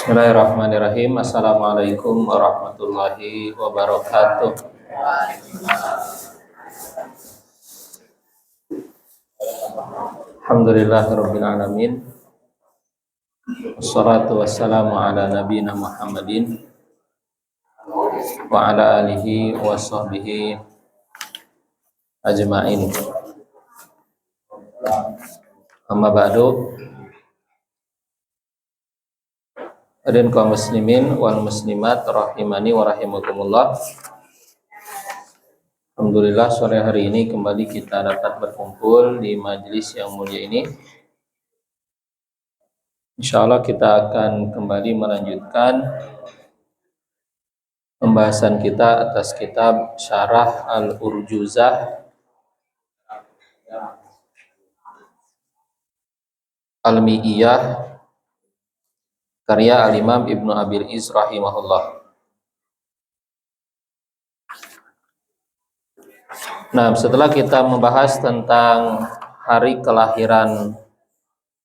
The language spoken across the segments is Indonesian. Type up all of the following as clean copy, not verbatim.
Bismillahirrahmanirrahim. Assalamualaikum warahmatullahi wabarakatuh. Alhamdulillahirabbil alamin. Wassalatu wassalamu ala nabiyina Muhammadin wa ala alihi wa sahbihi ajma'in. Amma ba'du. Hadirin kaum muslimin wal muslimat rahimani wa rahimakumullah. Alhamdulillah sore hari ini kembali kita dapat berkumpul di majelis yang mulia ini. Insyaallah kita akan kembali melanjutkan pembahasan kita atas kitab Syarah Al-Urjuzah Al-Mi'iyah karya Al-Imam Ibnu Abil Iz rahimahullah. Nah, setelah kita membahas tentang hari kelahiran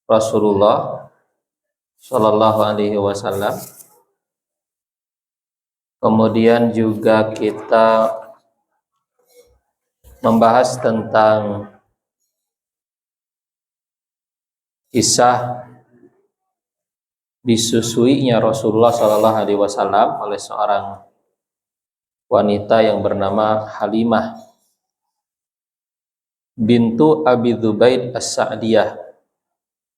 Rasulullah Shallallahu Alaihi Wasallam, kemudian juga kita membahas tentang kisah disusuinya Rasulullah Shallallahu Alaihi Wasallam oleh seorang wanita yang bernama Halimah bintu Abi Dzubaid As-Sa'diyah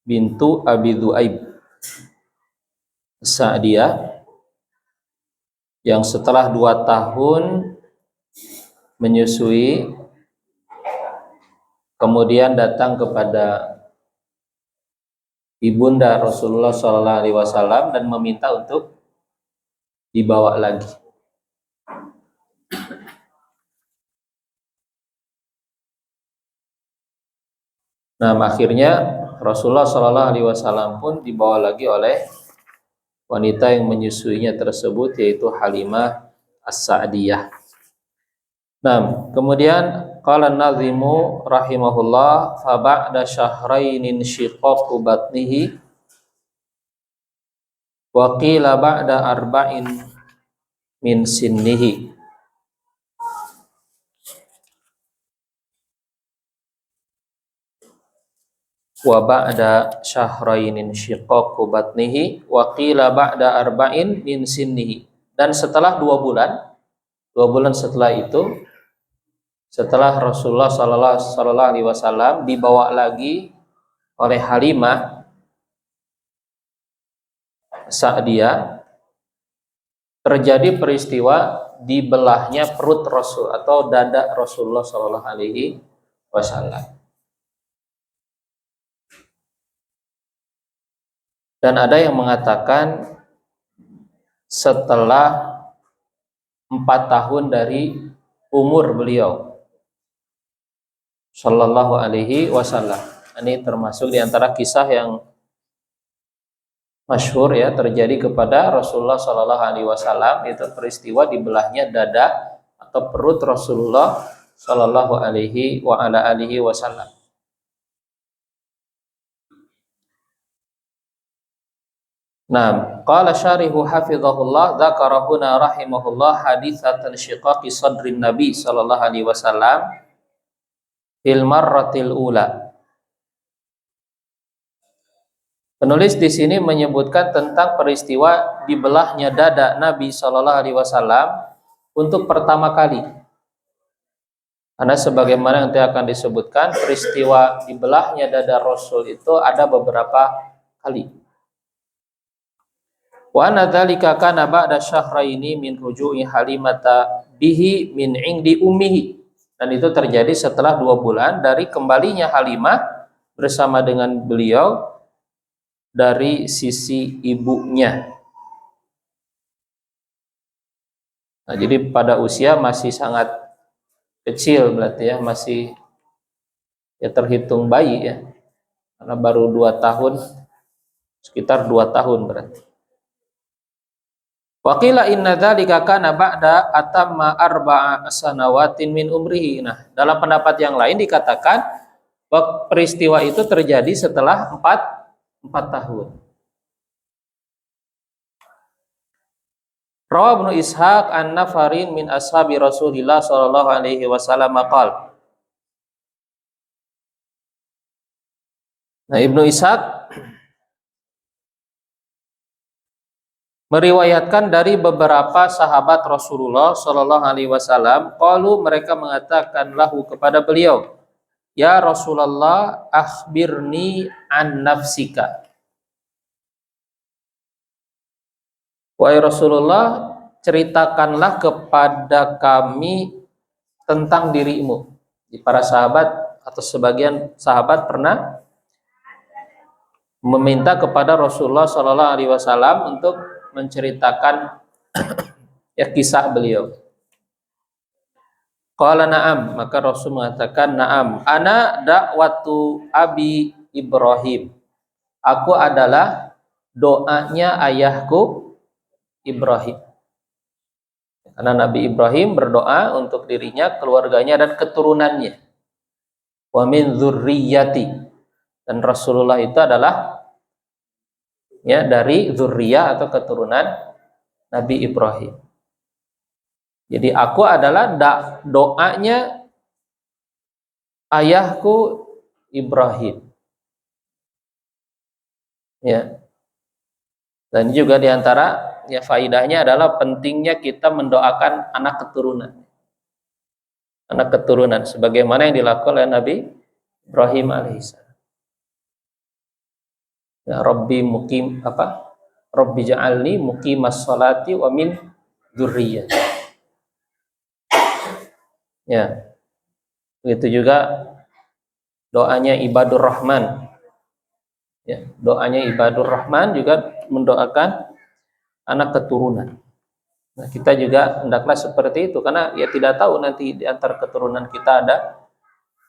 bintu Abi Dzuaib As-Sa'diyah, yang setelah 2 tahun menyusui kemudian datang kepada ibunda Rasulullah SAW dan meminta untuk dibawa lagi. Nah, akhirnya Rasulullah SAW pun dibawa lagi oleh wanita yang menyusuinya tersebut, yaitu Halimah As-Sa'diyah. Nah, kemudian qala an-nazimu rahimahullah fa ba'da syahrainin shiqaqu batnihi wa qila ba'da arba'in min sinnihi. Wa ba'da syahrainin shiqaqu batnihi wa qila ba'da arba'in min sinnihi. Dan setelah 2 bulan setelah itu, setelah Rasulullah Sallallahu Alaihi Wasallam dibawa lagi oleh Halimah Sa'diyah, terjadi peristiwa dibelahnya perut Rasul atau dada Rasulullah Sallallahu Alaihi Wasallam. Dan ada yang mengatakan setelah 4 tahun dari umur beliau Sallallahu Alaihi Wasallam. Ini termasuk di antara kisah yang masyhur ya, terjadi kepada Rasulullah Sallallahu Alaihi Wasallam, itu peristiwa dibelahnya dada atau perut Rasulullah Sallallahu Alaihi Wasallam. Nah, qala syarihu hafizahullah dzakarahuna rahimahullah haditsatan syiqaqi sadrin Nabi Sallallahu Alaihi Wasallam fil marratil ula. Penulis di sini menyebutkan tentang peristiwa dibelahnya dada Nabi Sallallahu Alaihi Wasallam untuk pertama kali. Karena sebagaimana nanti akan disebutkan, peristiwa dibelahnya dada Rasul itu ada beberapa kali. Wa anadzalika kana ba'da syahraini min ruju'i Halimata bihi min 'indi ummihi. Dan itu terjadi setelah 2 bulan dari kembalinya Halimah bersama dengan beliau dari sisi ibunya. Nah, jadi pada usia masih sangat kecil berarti ya, masih ya terhitung bayi ya. Karena baru 2 tahun, sekitar 2 tahun berarti. Wa qila inna dzalika kana ba'da atamma 4 sanawatin min umrihi. Nah, dalam pendapat yang lain dikatakan bahwa peristiwa itu terjadi setelah 4 tahun. Rawa Ibnu Ishaq an nafarin min ashabi Rasulillah sallallahu alaihi wasallam qala. Nah, Ibnu Ishaq meriwayatkan dari beberapa sahabat Rasulullah sallallahu alaihi wasallam, qalu mereka mengatakan lahu kepada beliau, ya Rasulullah, akhbirni an nafsika. Wahai Rasulullah, ceritakanlah kepada kami tentang dirimu. Para sahabat atau sebagian sahabat pernah meminta kepada Rasulullah sallallahu alaihi wasallam untuk menceritakan ya kisah beliau. Qala na'am, maka Rasul mengatakan na'am, ana da'watu Abi Ibrahim. Aku adalah doanya ayahku Ibrahim. Karena Nabi Ibrahim berdoa untuk dirinya, keluarganya dan keturunannya. Wa min dzurriyyati. Dan Rasulullah itu adalah ya dari dzurriyyah atau keturunan Nabi Ibrahim. Jadi aku adalah doanya ayahku Ibrahim. Ya. Dan juga diantara ya faidahnya adalah pentingnya kita mendoakan anak keturunan. Anak keturunan sebagaimana yang dilakukan oleh Nabi Ibrahim alaihissalam. Ya Rabbi muqim Rabbi ja'alni muqimas sholati wa min dzurriyyati. Ya. Begitu juga doanya ibadur rahman. Ya, doanya ibadur rahman juga mendoakan anak keturunan. Nah, kita juga hendaklah seperti itu karena ya tidak tahu nanti di antara keturunan kita ada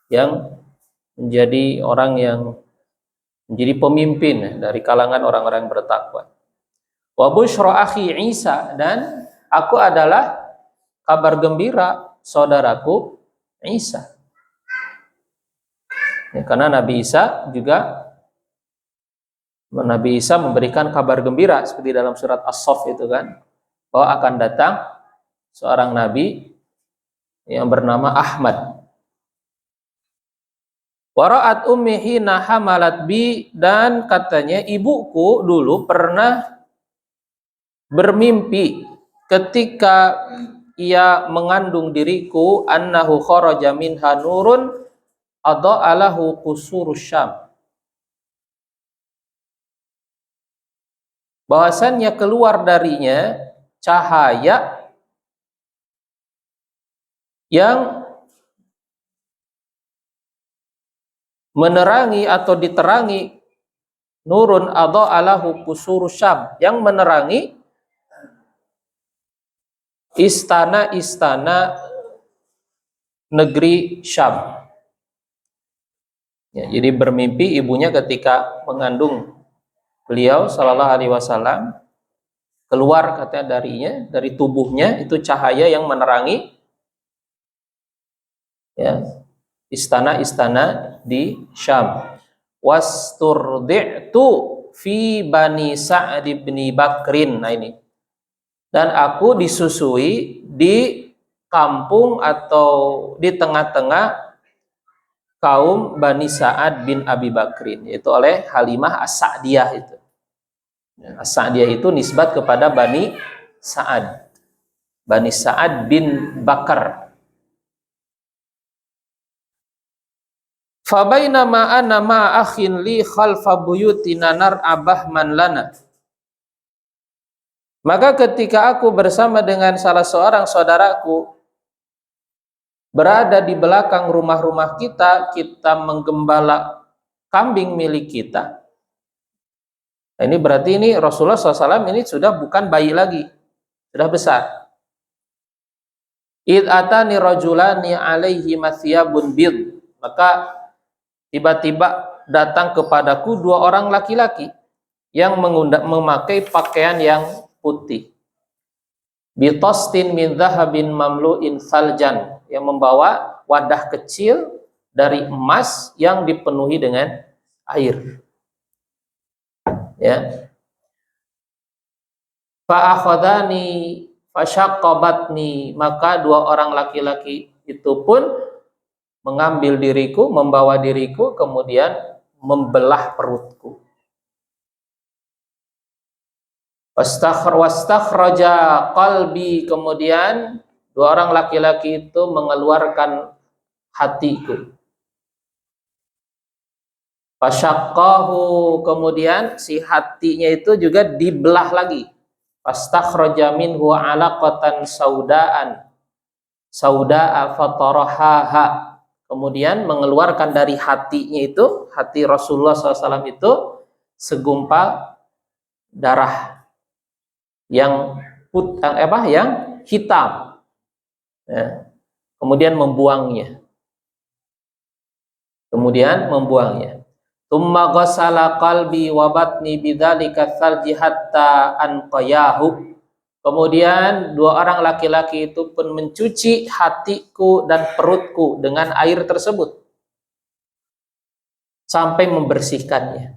yang menjadi orang yang menjadi pemimpin dari kalangan orang-orang yang bertakwa. Wa busyra akhi Isa, dan aku adalah kabar gembira saudaraku Isa. Ya, karena Nabi Isa memberikan kabar gembira seperti dalam surat As-Saff itu kan, bahwa akan datang seorang nabi yang bernama Ahmad. Wara'at ummi hina hamalat bi, dan katanya ibuku dulu pernah bermimpi ketika ia mengandung diriku, annahu kharaja minha nurun adha'alahu qusurus Syam. Bahwasannya keluar darinya cahaya yang menerangi atau diterangi, nurun adha'alahu qusurus Syam, yang menerangi istana-istana negeri Syam. Ya, jadi bermimpi ibunya ketika mengandung beliau sallallahu alaihi wasallam, keluar katanya dari tubuhnya itu cahaya yang menerangi ya istana-istana di Syam. Wasturdi'tu fi Bani Sa'd bin Bakrin. Nah ini. Dan aku disusui di kampung atau di tengah-tengah kaum Bani Sa'ad bin Abi Bakrin, yaitu oleh Halimah As-Sa'diyah itu. As-Sa'diyah itu nisbat kepada Bani Sa'ad. Bani Sa'ad bin Bakar. Fabainama ana ma akhin li khalfa buyutina nar'abah man lana. Maka ketika aku bersama dengan salah seorang saudaraku berada di belakang rumah-rumah kita, kita menggembala kambing milik kita. Nah, ini berarti ini Rasulullah SAW ini sudah bukan bayi lagi, sudah besar. Id atani rajulani alaihi mathiyabun bid. Maka tiba-tiba datang kepadaku dua orang laki-laki yang memakai pakaian yang putih. Bitostin min dhahabin mamlu'in saljan, yang membawa wadah kecil dari emas yang dipenuhi dengan air. Ya. Fa akhadhani Fasyaqabatni, maka dua orang laki-laki itu pun mengambil diriku, membawa diriku, kemudian membelah perutku. Wastakhraja qalbi, kemudian dua orang laki-laki itu mengeluarkan hatiku. Fasyaqqahu, kemudian si hatinya itu juga dibelah lagi. Fastakhraja minhu 'alaqatan sauda'a fatarahaha, kemudian mengeluarkan dari hatinya itu, hati Rasulullah SAW itu, segumpal darah yang hitam, ya. Kemudian membuangnya. Tsumma ghassala qalbi wa batni bidzalika tsalji hatta anqayahu. Kemudian dua orang laki-laki itu pun mencuci hatiku dan perutku dengan air tersebut sampai membersihkannya.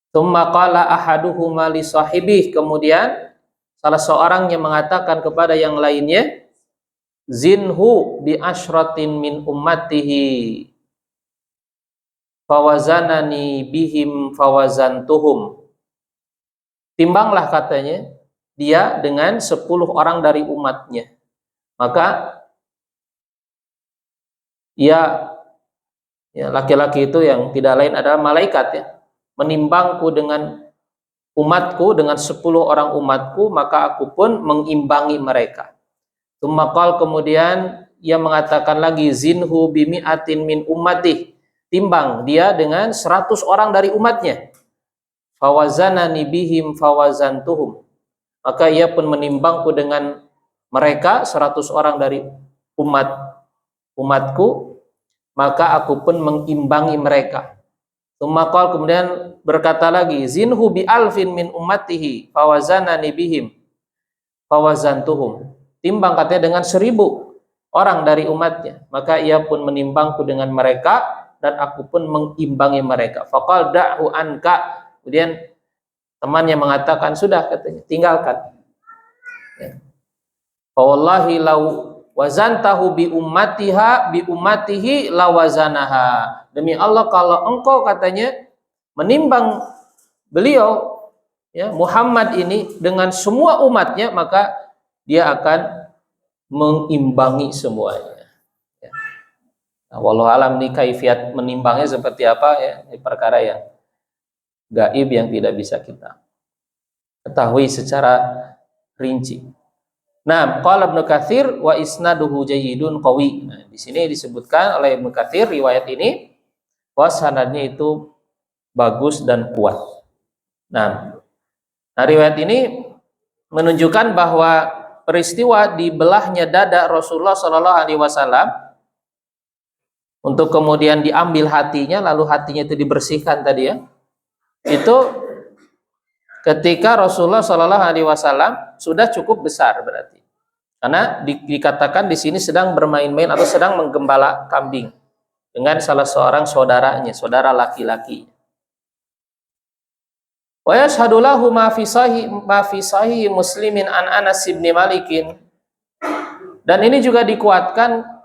Tsumma qala ahaduhuma li sahibih, kemudian salah seorang yang mengatakan kepada yang lainnya, zinhu bi asyratin min ummatihi fawazanani bihim fawazantuhum. Timbanglah, katanya, dia dengan 10 orang dari umatnya. Maka laki-laki itu yang tidak lain adalah malaikat, ya, menimbangku dengan umatku, dengan 10 orang umatku, maka aku pun mengimbangi mereka. Tumakal, kemudian ia mengatakan lagi, zinhu bimi'atin min ummati, timbang dia dengan 100 orang dari umatnya. Fawazanani bihim fawazantuhum, maka ia pun menimbangku dengan mereka 100 orang dari umatku, maka aku pun mengimbangi mereka. Tumakal, kemudian berkata lagi, zinhu bi alfin min ummatihi fawazanani bihim fawazantuhum, timbang, katanya, dengan 1000 orang dari umatnya, maka ia pun menimbangku dengan mereka dan aku pun mengimbangi mereka. Faqal da'hu anka, kemudian temannya mengatakan, sudah, katanya, tinggalkan. Ya. Wallahi law wazantahu bi ummatihi lawazanaha. Demi Allah, kalau engkau, katanya, menimbang beliau, ya, Muhammad ini dengan semua umatnya, maka dia akan mengimbangi semuanya. Ya. Nah, wallahu alam, nih kaifiat menimbangnya seperti apa, ya, ini perkara yang gaib yang tidak bisa kita ketahui secara rinci. Nah, qala Ibnu Katsir wa isnaduhu jayyidun qawi. Nah, di sini disebutkan oleh Ibnu Katsir riwayat ini bahwa sanadnya itu bagus dan kuat. Nah, riwayat ini menunjukkan bahwa peristiwa dibelahnya dada Rasulullah Shallallahu Alaihi Wasallam untuk kemudian diambil hatinya, lalu hatinya itu dibersihkan tadi, ya, itu ketika Rasulullah Shallallahu Alaihi Wasallam sudah cukup besar, berarti, karena dikatakan di sini sedang bermain-main atau sedang menggembala kambing dengan salah seorang saudaranya, saudara laki-laki. Wa yashhadu lahu ma fi sahih Muslimin an Anas bin Malikin, dan ini juga dikuatkan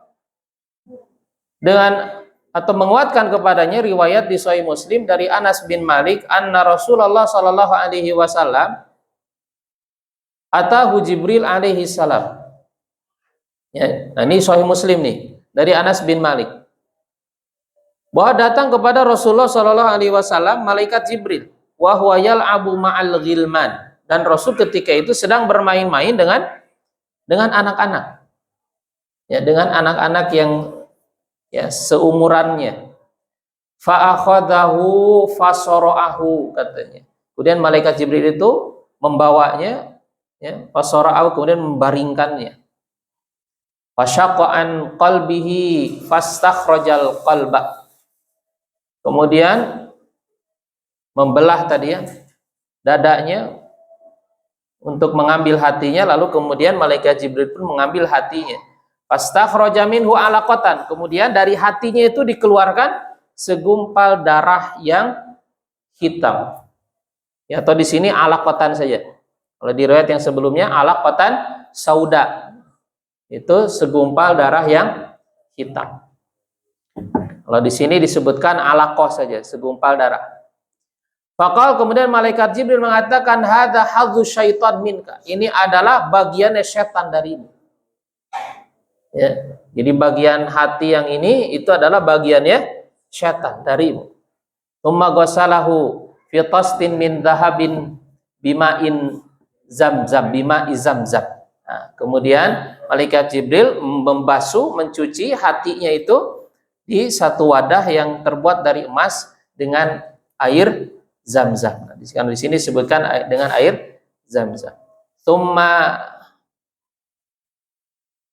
dengan atau menguatkan kepadanya riwayat di Sahih Muslim dari Anas bin Malik, anna Rasulullah sallallahu alaihi wasallam atahu Jibril alaihi salam. Ya, nah ini Sahih Muslim nih dari Anas bin Malik, bahwa datang kepada Rasulullah sallallahu alaihi wasallam malaikat Jibril, wa huwa yal'abu ma'al ghilman, dan Rasul ketika itu sedang bermain-main dengan anak-anak, ya, dengan anak-anak yang, ya, seumurannya. Fa'akhadahu fasora'ahu, katanya. Kemudian malaikat Jibril itu membawanya, ya, fasora'ahu, kemudian membaringkannya. Fasyaqqa an qalbihi fastakhrajal qalba, kemudian membelah tadi, ya, dadanya untuk mengambil hatinya, lalu kemudian malaikat Jibril pun mengambil hatinya. Fastakhraja minhu 'alaqatan, kemudian dari hatinya itu dikeluarkan segumpal darah yang hitam, ya, atau di sini 'alaqatan saja. Kalau di riwayat yang sebelumnya alaqatan sauda, itu segumpal darah yang hitam. Kalau di sini disebutkan alaqah saja, segumpal darah. Faqal, kemudian malaikat Jibril mengatakan, hadza hadzu syaitan minka. Ini adalah bagiannya setan darimu. Ya, jadi bagian hati yang ini itu adalah bagiannya setan darimu. Tsumma ghasalahu fi tastin min dhahabin bima'in zamzam, bima'i zamzam. Nah, kemudian malaikat Jibril membasuh, mencuci hatinya itu di satu wadah yang terbuat dari emas dengan air zamzam. Nah, di sini disebutkan dengan air zamzam. Tsumma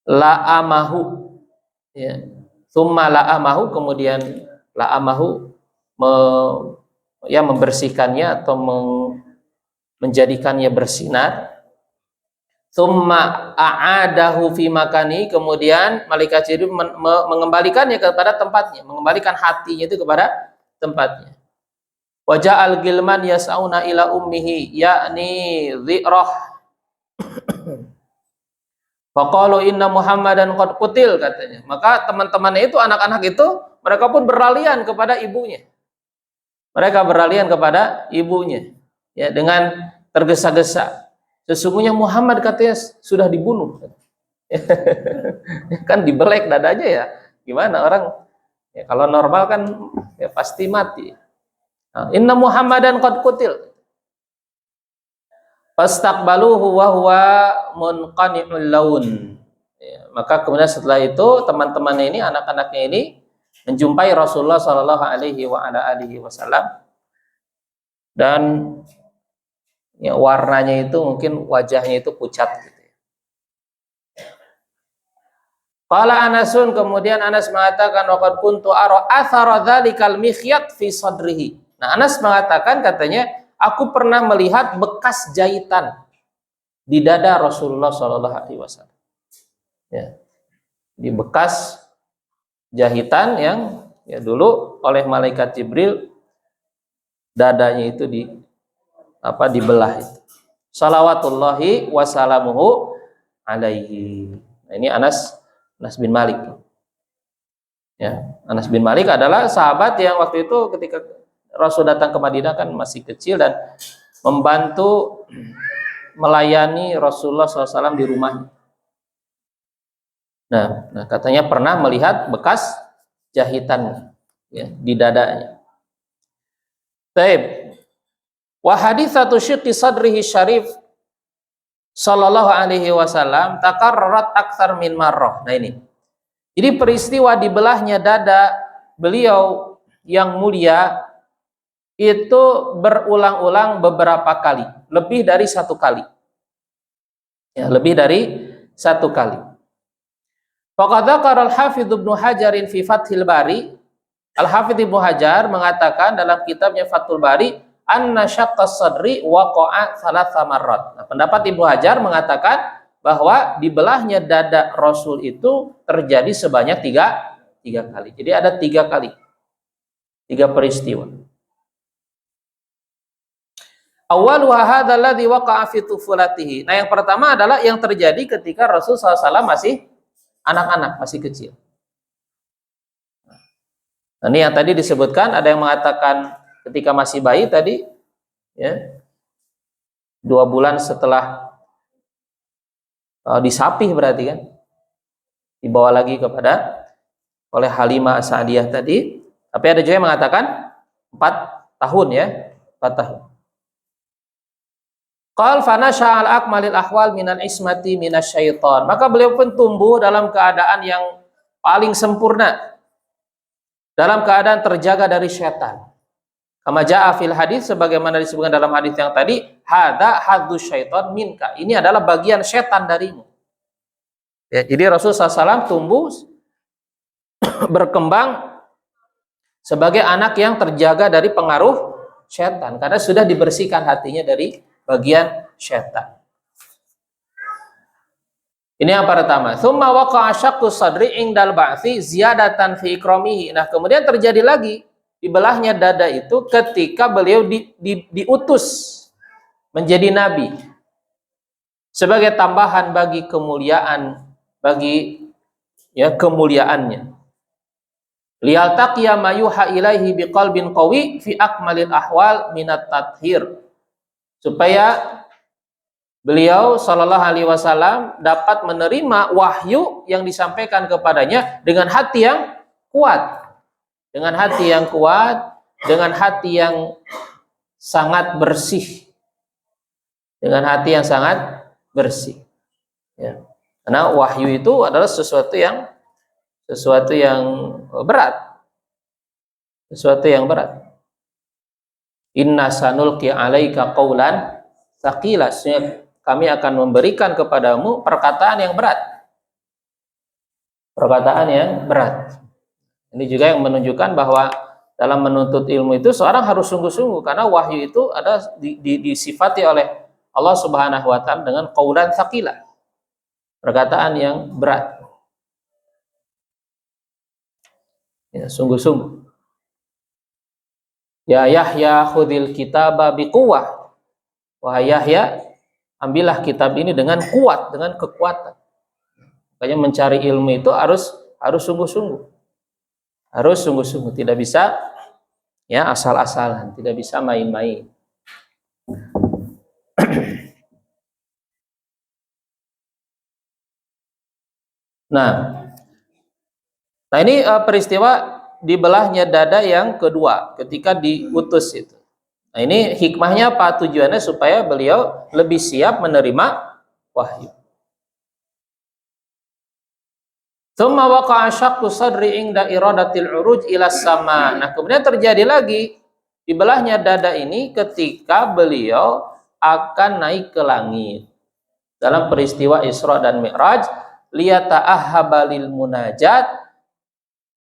la'amahu, ya. Tsumma la'amahu, kemudian la'amahu membersihkannya atau menjadikannya bersinar. Tsumma a'adahu fi makani, kemudian malaikat Jibril mengembalikannya kepada tempatnya, mengembalikan hatinya itu kepada tempatnya. Wa ja'al gilman yas'auna ila ummihi yakni dhi'rah. Faqalu inna Muhammadan qad qutil, katanya. Maka teman-temannya itu, anak-anak itu, mereka pun berlarian kepada ibunya. Mereka berlarian kepada ibunya, ya, dengan tergesa-gesa. Sesungguhnya Muhammad, katanya, sudah dibunuh. Kan dibelek dadanya, ya. Gimana orang? Ya, kalau normal kan ya pasti mati. Nah, inna Muhammadan qad qutil. Fastaqbaluhu wa huwa munqani'ul laun. Ya, maka kemudian setelah itu teman-temannya ini, anak-anaknya ini menjumpai Rasulullah Shallallahu Alaihi Wasallam, dan ya, warnanya itu mungkin wajahnya itu pucat gitu. Qala Anasun, kemudian Anas mengatakan, waqad kuntu ara athara dzalikal mikhyat fi sadrihi. Nah, Anas mengatakan, katanya, aku pernah melihat bekas jahitan di dada Rasulullah Shallallahu Alaihi Wasallam. Ya, di bekas jahitan yang ya dulu oleh malaikat Jibril dadanya itu dibelah itu. Salawatullahi wasalamuhu alaihi. Nah, ini Anas bin Malik. Ya, Anas bin Malik adalah sahabat yang waktu itu ketika Rasul datang ke Madinah kan masih kecil dan membantu melayani Rasulullah SAW di rumahnya. Nah, katanya pernah melihat bekas jahitan, ya, di dadanya. Taib. Wa haditsatu syiqqi sadrihi syarif sallallahu alaihi wasallam takarrarat aktsar min marrah. Nah, ini. Jadi peristiwa dibelahnya dada beliau yang mulia itu berulang-ulang beberapa kali, lebih dari satu kali. Ya, lebih dari satu kali. Faqad dzakara al-Hafidz Ibnu Hajar fi Fathil Bari, Al-Hafidz Ibnu Hajar mengatakan dalam kitabnya Fathul Bari, anna syaqqas sadri waqa'a thalatha marrat. Nah, pendapat Ibnu Hajar mengatakan bahwa dibelahnya dada Rasul itu terjadi sebanyak tiga kali. Jadi ada 3 kali. 3 peristiwa. Awwaluha hadzal ladzi waqa'a fi tufulatihi. Nah, yang pertama adalah yang terjadi ketika Rasul SAW masih anak-anak, masih kecil. Nah, ini yang tadi disebutkan, ada yang mengatakan ketika masih bayi tadi, ya, 2 bulan setelah disapih berarti kan, dibawa lagi oleh Halimah As-Sa'diyah tadi. Tapi ada juga yang mengatakan 4 tahun, ya, 4 tahun. Qal fa nasha'al akmalil ahwal minan ismati minasyaiton. Maka beliau pun tumbuh dalam keadaan yang paling sempurna, dalam keadaan terjaga dari syaitan. Kama ja'a fil hadis, sebagaimana disebutkan dalam hadis yang tadi, hadza hadzus syaiton minka. Ini adalah bagian setan darimu. Ya, jadi Rasulullah SAW tumbuh berkembang sebagai anak yang terjaga dari pengaruh setan karena sudah dibersihkan hatinya dari bagian syaitan. Ini yang pertama. Tsumma waqa'a syaqqus sadri indal ba'tsi ziyadatan fi ikramihi. Nah, kemudian terjadi lagi dibelahnya dada itu ketika beliau diutus menjadi nabi. sebagai tambahan bagi kemuliaan, bagi kemuliaannya. Liyaltaqiya ma yuha ilaihi biqalbin qawi fi akmalil ahwal minat tathir, supaya beliau sallallahu alaihi wasallam dapat menerima wahyu yang disampaikan kepadanya dengan hati yang kuat, dengan hati yang kuat, dengan hati yang sangat bersih, dengan hati yang sangat bersih. Ya. Karena wahyu itu adalah sesuatu yang berat, sesuatu yang berat. Inna sanulqi alaika qaulan tsaqila, kami akan memberikan kepadamu perkataan yang berat. Perkataan yang berat. Ini juga yang menunjukkan bahwa dalam menuntut ilmu itu seorang harus sungguh-sungguh, karena wahyu itu ada disifati oleh Allah Subhanahu wa taala dengan qaulan tsaqila, perkataan yang berat. Ya, sungguh-sungguh. Ya Yahya khudil kitaba biquwwah. Wahai Yahya, ambillah kitab ini dengan kuat, dengan kekuatan. Makanya mencari ilmu itu harus sungguh-sungguh. Harus sungguh-sungguh, tidak bisa asal-asalan, tidak bisa main-main. Nah ini peristiwa dibelahnya dada yang kedua ketika diutus itu. Nah ini hikmahnya apa? Tujuannya supaya beliau lebih siap menerima wahyu. Tsumma waqa'a syaqqu sadri inda iradatil uruj ila sama. Nah, kemudian terjadi lagi dibelahnya dada ini ketika beliau akan naik ke langit. Dalam peristiwa Isra dan Mi'raj, liyata'ahhaba lil munajat,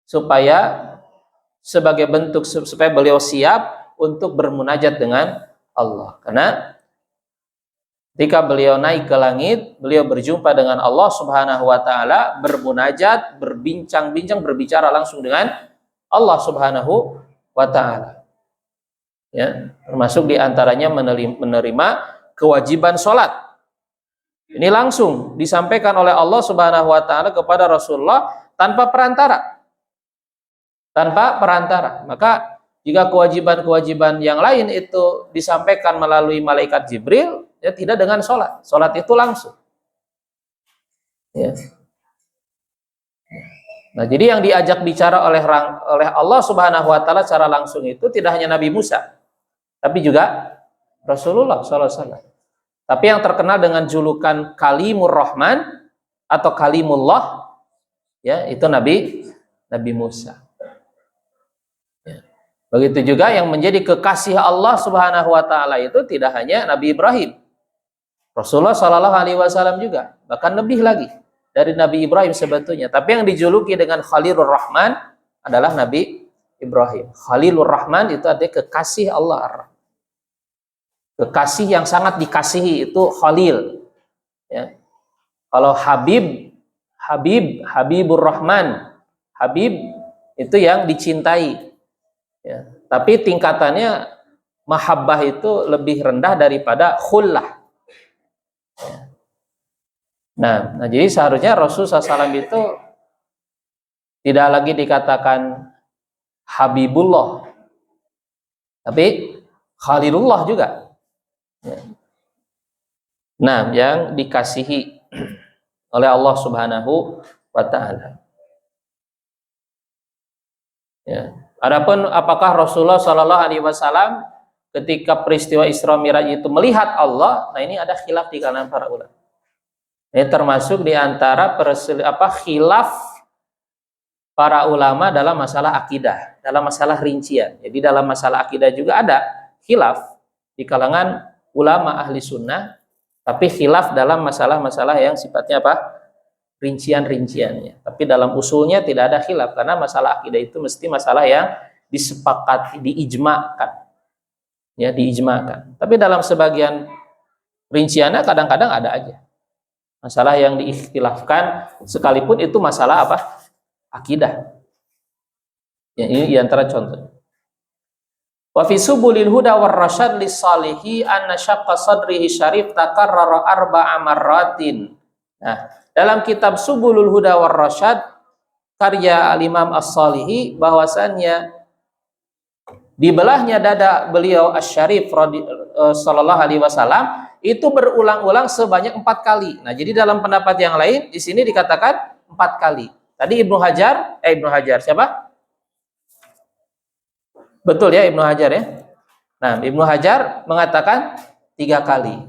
supaya sebagai bentuk supaya beliau siap untuk bermunajat dengan Allah. Karena ketika beliau naik ke langit, beliau berjumpa dengan Allah Subhanahu wa taala, bermunajat, berbincang-bincang, berbicara langsung dengan Allah Subhanahu wa taala. Ya, termasuk diantaranya menerima kewajiban sholat. Ini langsung disampaikan oleh Allah Subhanahu wa taala kepada Rasulullah tanpa perantara. Tanpa perantara. Maka jika kewajiban-kewajiban yang lain itu disampaikan melalui malaikat Jibril, ya tidak dengan sholat. Sholat itu langsung. Ya. Nah, jadi yang diajak bicara oleh Allah Subhanahu wa taala secara langsung itu tidak hanya Nabi Musa, tapi juga Rasulullah SAW. Tapi yang terkenal dengan julukan Kalimur Rahman atau Kalimullah, ya itu Nabi Musa. Ya. Begitu juga yang menjadi kekasih Allah Subhanahu wa taala itu tidak hanya Nabi Ibrahim, Rasulullah Shallallahu Alaihi Wasallam juga, bahkan lebih lagi dari Nabi Ibrahim sebetulnya. Tapi yang dijuluki dengan Khalilur Rahman adalah Nabi Ibrahim. Khalilur Rahman itu artinya kekasih Allah. Kekasih yang sangat dikasihi itu Khalil. Ya. Kalau Habibur Rahman, Habib itu yang dicintai. Ya. Tapi tingkatannya mahabbah itu lebih rendah daripada khullah. Ya. Nah, jadi seharusnya Rasulullah SAW itu tidak lagi dikatakan Habibullah, tapi Khalilullah juga. Ya. Nah, yang dikasihi oleh Allah Subhanahu wa taala. Ya. Adapun apakah Rasulullah Shallallahu Alaihi Wasallam ketika peristiwa Isra Mi'raj itu melihat Allah, nah ini ada khilaf di kalangan para ulama. Ini termasuk di antara khilaf para ulama dalam masalah akidah, dalam masalah rincian. Jadi dalam masalah akidah juga ada khilaf di kalangan ulama ahli sunnah, tapi khilaf dalam masalah-masalah yang sifatnya rincian-rinciannya. Tapi dalam usulnya tidak ada khilaf, karena masalah akidah itu mesti masalah yang disepakati, diijmakan. Ya, diijmakan. Tapi dalam sebagian rinciannya kadang-kadang ada aja masalah yang diikhtilafkan, sekalipun itu masalah akidah. Ya, ini diantara contoh. Wa fi subulil huda war rasyad lis-salihi anna syaqqa sadrihi syarif takarrara arba'a marratin. Nah, dalam kitab Subulul Huda war Rasyad karya Al-Imam As-Salihi bahwasannya dibelahnya dada beliau Asy-Syarif sallallahu alaihi wasallam itu berulang-ulang sebanyak 4 kali. Nah, jadi dalam pendapat yang lain di sini dikatakan 4 kali. Tadi Ibnu Hajar siapa? Betul ya, Ibnu Hajar ya. Nah, Ibnu Hajar mengatakan 3 kali.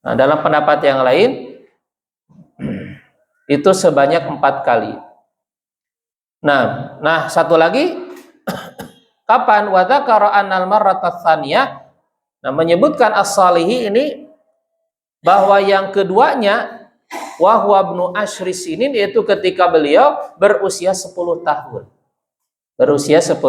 Nah, dalam pendapat yang lain itu sebanyak 4 kali. Nah, satu lagi kapan wa dzakara annal marratats tsaniyah. Nah, menyebutkan As-Salihi ini bahwa yang keduanya wa huwa ibnu asyri sinin, yaitu ketika beliau berusia 10 tahun. Berusia 10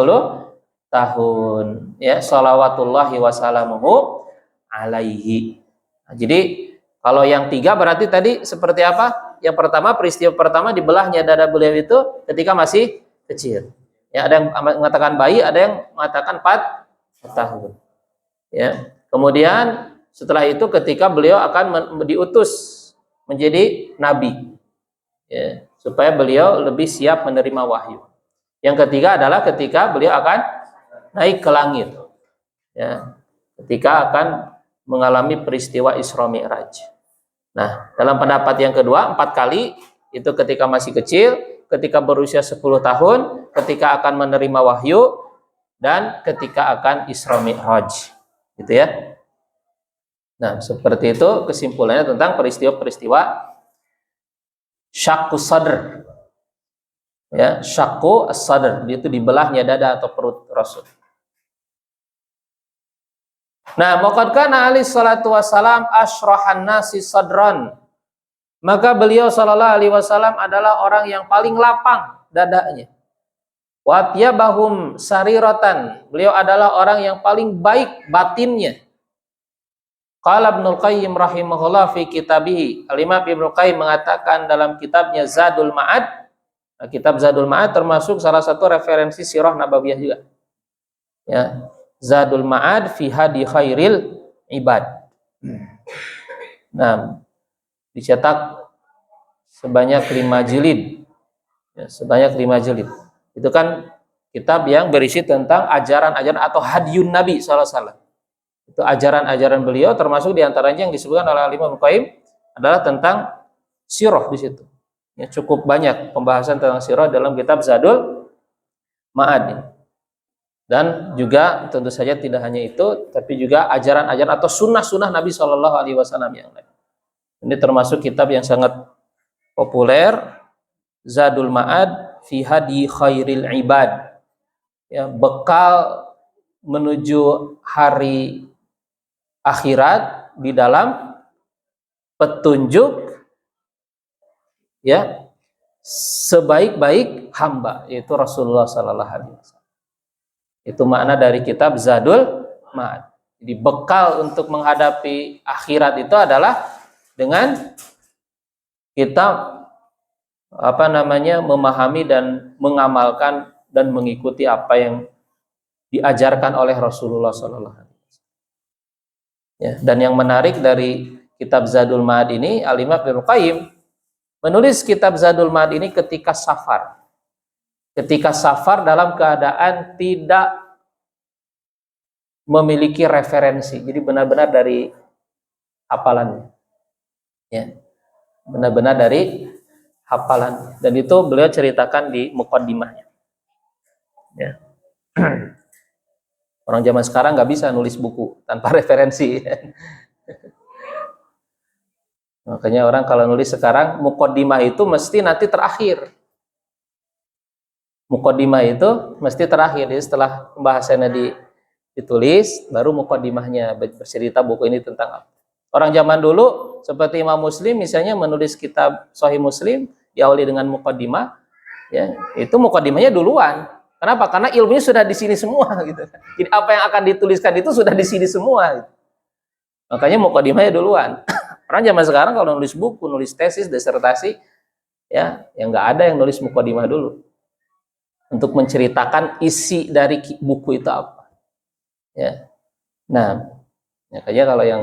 tahun ya, shalawatullahi wasallamuhu alaihi. Nah, jadi kalau yang 3 berarti tadi seperti apa? Yang pertama, peristiwa pertama dibelahnya dada beliau itu ketika masih kecil. Ya, ada yang mengatakan bayi, ada yang mengatakan 4 tahun. Ya. Kemudian setelah itu ketika beliau akan diutus menjadi nabi. Ya, supaya beliau lebih siap menerima wahyu. Yang ketiga adalah ketika beliau akan naik ke langit. Ya, ketika akan mengalami peristiwa Isra Mi'raj. Nah, dalam pendapat yang kedua 4 kali itu ketika masih kecil, ketika berusia 10 tahun, ketika akan menerima wahyu, dan ketika akan Isra Mi'raj. Gitu ya. Nah, seperti itu kesimpulannya tentang peristiwa-peristiwa syaqqus sadr. Ya, syaqqu as-sadr, itu dibelahnya dada atau perut Rasul. Nah, waqad kana alaihi salatu wasalam asyrahan nasi sadran. Maka beliau sallallahu alaihi wasallam adalah orang yang paling lapang dadanya. Wa atyabahum sariratan. Beliau adalah orang yang paling baik batinnya. Qala Ibnul Qayyim rahimahullah fi kitabihi. Al-Imam Ibnu Qayyim mengatakan dalam kitabnya Zadul Ma'ad. Nah, kitab Zadul Ma'ad termasuk salah satu referensi sirah nabawiyah juga. Ya, Zadul Ma'ad fi hadi khairil ibad. Nah, dicetak sebanyak 5 jilid. Ya, sebanyak 5 jilid. Itu kan kitab yang berisi tentang ajaran-ajaran atau hadiyun Nabi SAW. Itu ajaran-ajaran beliau, termasuk diantaranya yang disebutkan oleh Imam Qayyim adalah tentang sirah di situ. Ya, cukup banyak pembahasan tentang sirah dalam kitab Zadul Ma'ad. Dan juga tentu saja tidak hanya itu, tapi juga ajaran-ajaran atau sunnah-sunnah Nabi Shallallahu Alaihi Wasallam yang lain. Ini termasuk kitab yang sangat populer, Zadul Ma'ad fi hadi khairil ibad. Ya, bekal menuju hari akhirat di dalam petunjuk ya sebaik-baik hamba, yaitu Rasulullah Sallallahu Alaihi Wasallam. Itu makna dari kitab Zadul Ma'ad. Jadi bekal untuk menghadapi akhirat itu adalah dengan kita memahami dan mengamalkan dan mengikuti apa yang diajarkan oleh Rasulullah Sallallahu Alaihi Wasallam. Ya, dan yang menarik dari kitab Zadul Ma'ad ini, Al-Imam Ibnu Qayyim menulis kitab Zadul Ma'ad ini ketika safar. Ketika safar dalam keadaan tidak memiliki referensi. Jadi benar-benar dari hafalannya. Ya. Benar-benar dari hafalan. Dan itu beliau ceritakan di muqaddimahnya. Ya. Orang zaman sekarang nggak bisa nulis buku tanpa referensi. Makanya orang kalau nulis sekarang muqaddimah itu mesti nanti terakhir. Muqaddimah itu mesti terakhir. Jadi setelah pembahasannya ditulis, baru muqaddimahnya bercerita buku ini tentang apa. Orang zaman dulu seperti Imam Muslim misalnya menulis kitab Sahih Muslim diawali dengan muqaddimah, ya itu muqaddimahnya duluan. Kenapa? Karena ilmunya sudah di sini semua gitu. Jadi apa yang akan dituliskan itu sudah di sini semua. Gitu. Makanya muqaddimahnya duluan. Orang zaman sekarang kalau nulis buku, nulis tesis, disertasi, ya yang nggak ada yang nulis muqaddimah dulu. untuk menceritakan isi dari buku itu apa. Ya. Nah, makanya kalau yang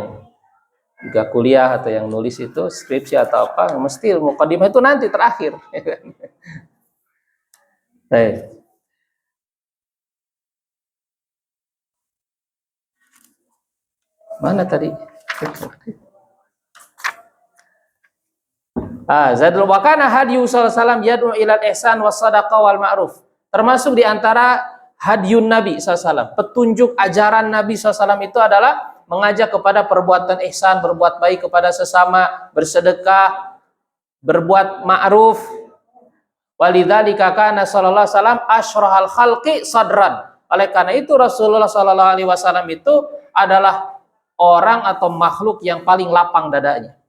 juga kuliah atau yang nulis itu skripsi atau apa, mesti mukadimah itu nanti terakhir. Baik. Mana tadi? Zadul wakana hadyu sallallahu yad'u ilal ihsan was sadaqah wal ma'ruf. Termasuk di antara hadyun Nabi sallallahu, petunjuk ajaran Nabi sallallahu itu adalah mengajak kepada perbuatan ihsan, berbuat baik kepada sesama, bersedekah, berbuat ma'ruf. Walidzalika kana sallallahu alaihi wasallam asyrahal khalqi sadran. Oleh karena itu Rasulullah sallallahu alaihi wasallam itu adalah orang atau makhluk yang paling lapang dadanya.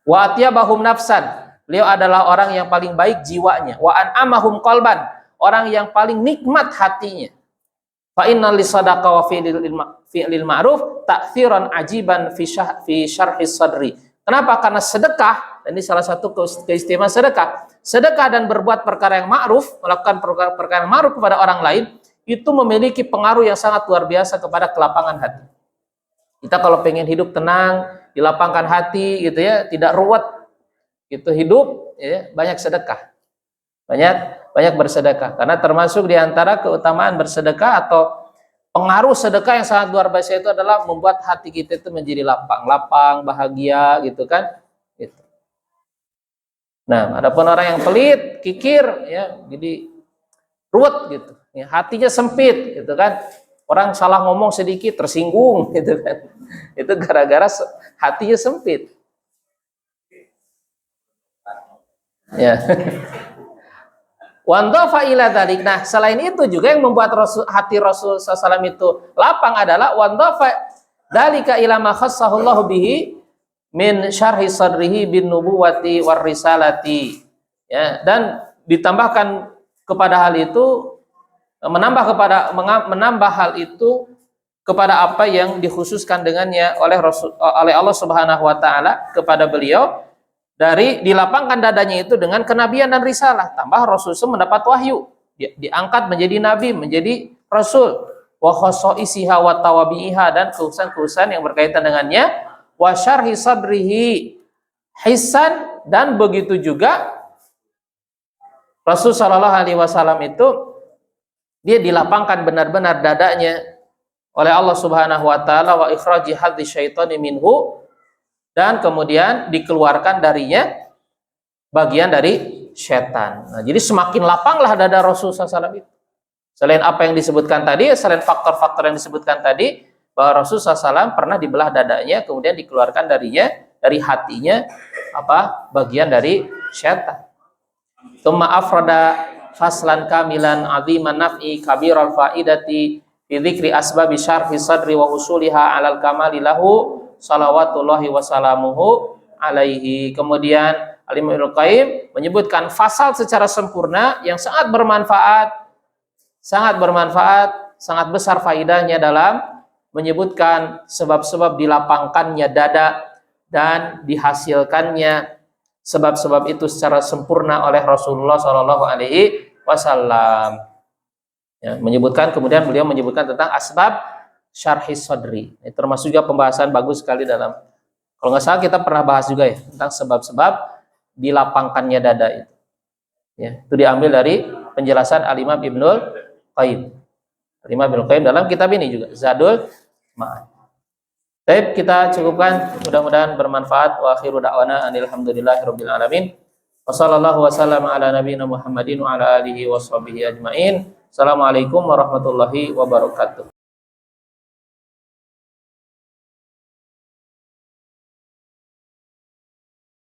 Wa atyabahum nafsan, beliau adalah orang yang paling baik jiwanya. Wa an'amahum qalban, orang yang paling nikmat hatinya. Fa inna lisadaqah wa fi'lil ma'ruf ta'thiran ajiban fi syarhi sadri. Kenapa? Karena sedekah, dan ini salah satu keistimewaan sedekah. Sedekah dan berbuat perkara yang ma'ruf, melakukan perkara yang ma'ruf kepada orang lain, itu memiliki pengaruh yang sangat luar biasa kepada kelapangan hati. Kita kalau pengen hidup tenang, dilapangkan hati gitu ya, tidak ruwet gitu hidup ya, banyak sedekah. Banyak bersedekah, karena termasuk di antara keutamaan bersedekah atau pengaruh sedekah yang sangat luar biasa itu adalah membuat hati kita itu menjadi lapang, bahagia gitu kan gitu. Nah, adapun orang yang pelit, kikir ya, jadi ruwet gitu ya, hatinya sempit gitu kan. Orang salah ngomong sedikit tersinggung gitu kan. Itu gara-gara hatinya sempit. Ya. Wandafa ila dzalik. Nah, selain itu juga yang membuat hati Rasul sallallahu itu lapang adalah wandafa dzalika ila ma khassahullahu bihi min syarhi sadrihi bin nubuwati war risalati. Ya, dan ditambahkan kepada hal itu, menambah hal itu kepada apa yang dikhususkan dengannya oleh Allah Subhanahu wa taala kepada beliau, dari dilapangkan dadanya itu dengan kenabian dan risalah. Tambah Rasul mendapat wahyu, diangkat menjadi nabi, menjadi rasul. Wa khossoisiha wa tawabi'iha, dan keurusan-keurusan yang berkaitan dengannya. Wa syarhi sadrihi hisan, dan begitu juga Rasul sallallahu alaihi wasallam itu dia dilapangkan benar-benar dadanya oleh Allah Subhanahu wa taala, wa ikhraji hadzi syaitani minhu, dan kemudian dikeluarkan darinya bagian dari setan. Nah, jadi semakin lapanglah dada Rasulullah SAW itu. Selain apa yang disebutkan tadi, selain faktor-faktor yang disebutkan tadi, bahwa Rasulullah SAW pernah dibelah dadanya, kemudian dikeluarkan dari hatinya bagian dari setan. Tsumma afrada faslan kamilan aziman naf'i kabiral faidati fi dzikri asbabi syarhi sadri wa usuliha alal kamali lahu salawatullahi wassalamuhu alaihi. Kemudian Al-Imam Ibnu Qayyim menyebutkan fasal secara sempurna yang sangat bermanfaat, sangat besar faidahnya dalam menyebutkan sebab-sebab dilapangkannya dada dan dihasilkannya sebab-sebab itu secara sempurna oleh Rasulullah Shallallahu Alaihi Wasallam. Ya, kemudian beliau menyebutkan tentang asbab syarhi sadri. Ini termasuk juga pembahasan bagus sekali dalam, kalau nggak salah kita pernah bahas juga ya tentang sebab-sebab dilapangkannya dada itu. Ya, itu diambil dari penjelasan Al-Imam Ibnul Qayyim. Al-Imam Ibnul Qayyim dalam kitab ini juga Zadul Ma'ad. Baik, kita cukupkan, mudah-mudahan bermanfaat. Wa akhiru da'wana alhamdulillahirabbil alamin. Wassallallahu wasallam ala nabiyina Muhammadin wa ala alihi washabihi ajmain. Assalamualaikum warahmatullahi wabarakatuh.